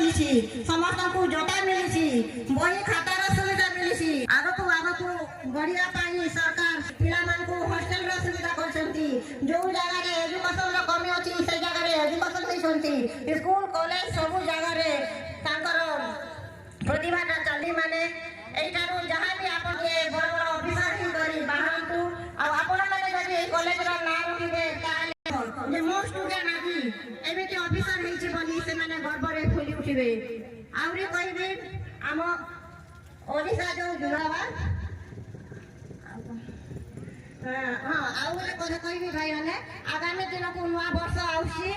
मिली समस्त को जोता मिली बही खातार सुविधा मिली आगक बढ़िया सरकार पिला हॉस्टेल सुविधा कर जो जगह एजुकेशन कमी अच्छी से जगह एजुकेशन होती स्कूल कॉलेज सब जगह प्रतिभा चली माने एठारू जहाँ भी आप बड़ बड़ ऑफिसर ही करी बाहर आपण मैंने जब कॉलेज ना रखिए मो स्टूडेंट आज एमती ऑफिसर होली से गर्व फुली उठे आहरी कहे आम ओडिशा जो जुड़ावा हाँ आउ गोटे कथा कहि भाई मैंने आगामी दिन को नुआ वर्ष आउसी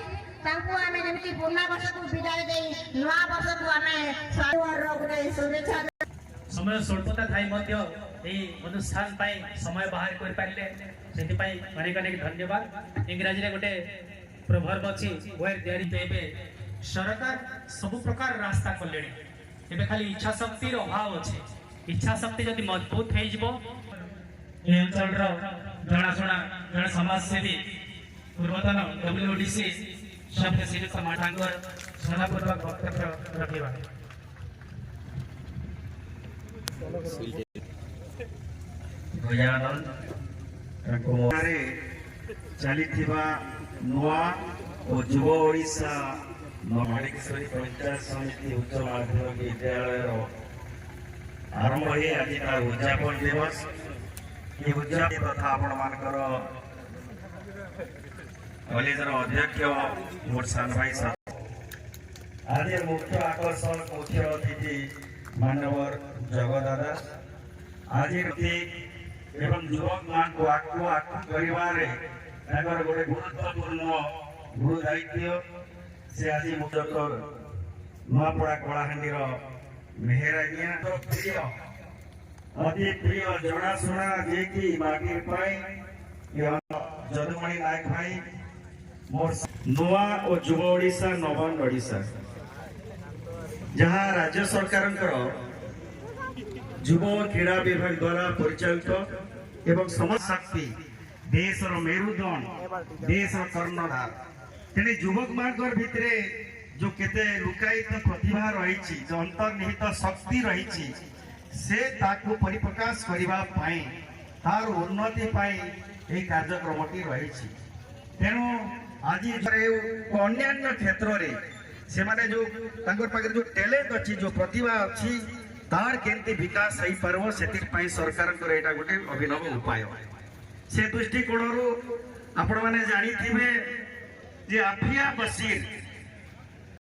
तांको आमे जेमती पुराना वर्ष को विदाय देई नुआ वर्ष को आमे स्वागत गोटे शुभेच्छा समय स्वल्पता थाई मध्य एई अनुष्ठान पाई समय बाहर कर पाइले सेति पाई अनेक अनेक धन्यवाद। इंग्रजी रे गोटे प्रवर्ब अछि वेयर देयर इज एबे सरकार सब प्रकार रास्ता कलेणी एबे खाली इच्छा शक्ति रो अभाव अछि। इच्छा शक्ति जदि मजबूत हे जिवो ए अंचल रो जणाशुना जण समाज सेवी पूर्वतन डब्ल्यूडीसी शब्द श्री समाठांकर सदापूर्वक वक्तव्य रखिबा चली नुआ और युव ओडिशा माणिकेश्वरी पंचायत समिति उच्च माध्यमिक विद्यालय आरंभ हो आज उद्यापन दिवस ये उद्यापन तथा आपण मानकर कॉलेजर अध्यक्ष मोर सान भाई साहब आज मुख्य आकर्षण मुख्य अतिथि मानवर जगदादा आज एवं युवक मान को आकु आकु परिवार गोटे गुरुत्वपूर्ण गुरु दायित्व से आज मुख्य नुआपड़ा कलाहांडीर मेहरानिया तो प्रिय अति प्रिय जनाशुना जे कि मागिर जदुमणि नायक भाई मोर नुआ और युव ओडिशा नवन ओडिशा जहाँ राज्य सरकार युव क्रीड़ा विभाग द्वारा परिचालित एवं समस्त शक्ति देश मेरुदंड देश कर्णधार तेने युवक मान भितर जो केते लुकायित प्रतिभा रही जो अंतर्निहित शक्ति रही से ताकू परिप्रकाश करने तार उन्नति कार्यक्रमटी रही तेणु आज अन्य क्षेत्र में से माने जो जो टैलेंट अच्छी जो प्रतिभा अच्छी तार केंती विकास हो पारबो से सरकार एटा गोटे अभिनव उपाय से दृष्टिकोण आपण माने जानी थिबे जे आफिया बशीर